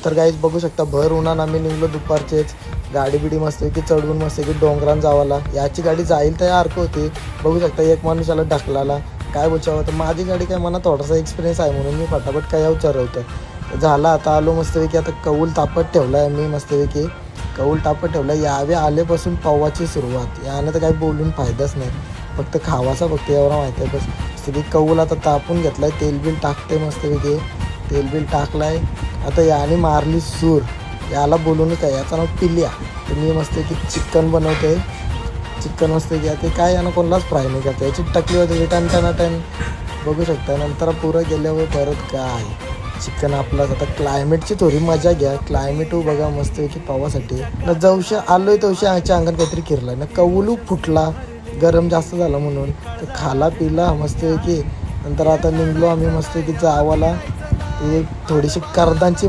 तर गाईज बघू शकता भर उन्हान आम्ही निघलो दुपारचेच. गाडी बिडी मस्त की चढवून मस्त की डोंगरान जावाला. याची गाडी जाईल तर अर्क होती. बघू शकता एक माणूस याला ढकलाला. काय बोचावं तर माझी गाडी काय मला थोडासा एक्सपिरियन्स आहे म्हणून मी फटाफट काय विचारवतं झाला. आता आलो मस्तपैकी. आता कौल तापत ठेवला आहे मी मस्तपैकी. कौल तापत ठेवला. यावे आल्यापासून पवाची सुरुवात. यानं तर काही बोलून फायदाच नाही. फक्त खावाचा फक्त एवढा माहिती आहे बस. मस्तपैकी कौल आता तापून घेतला आहे. तेल बिल टाकते मस्तपैकी. तेल बिल टाकला आहे. आता याने मारली सूर. याला बोलूनच काय याचं नाव पिल्या. तर मी मस्तपैकी चिकन बनवते. चिकन मस्तपैकी ते काय यानं कोणालाच फ्राय नाही करते. याची टकली होती टन टन. बघू शकता. नंतर पुरं गेल्यावर परत काय चिकन आपलं. आता क्लायमेटची थोडी मजा घ्या. क्लायमेट बघा मस्तपैकी पावासाठी न जवशी आलोय तवशी आमच्या अंगात काहीतरी किरला ना कौलू फुटला. गरम जास्त झाला म्हणून तर खाला पिला मस्तपैकी. नंतर आता निघलो आम्ही मस्तपैकी जावाला. एक थोडीशी कर्दांची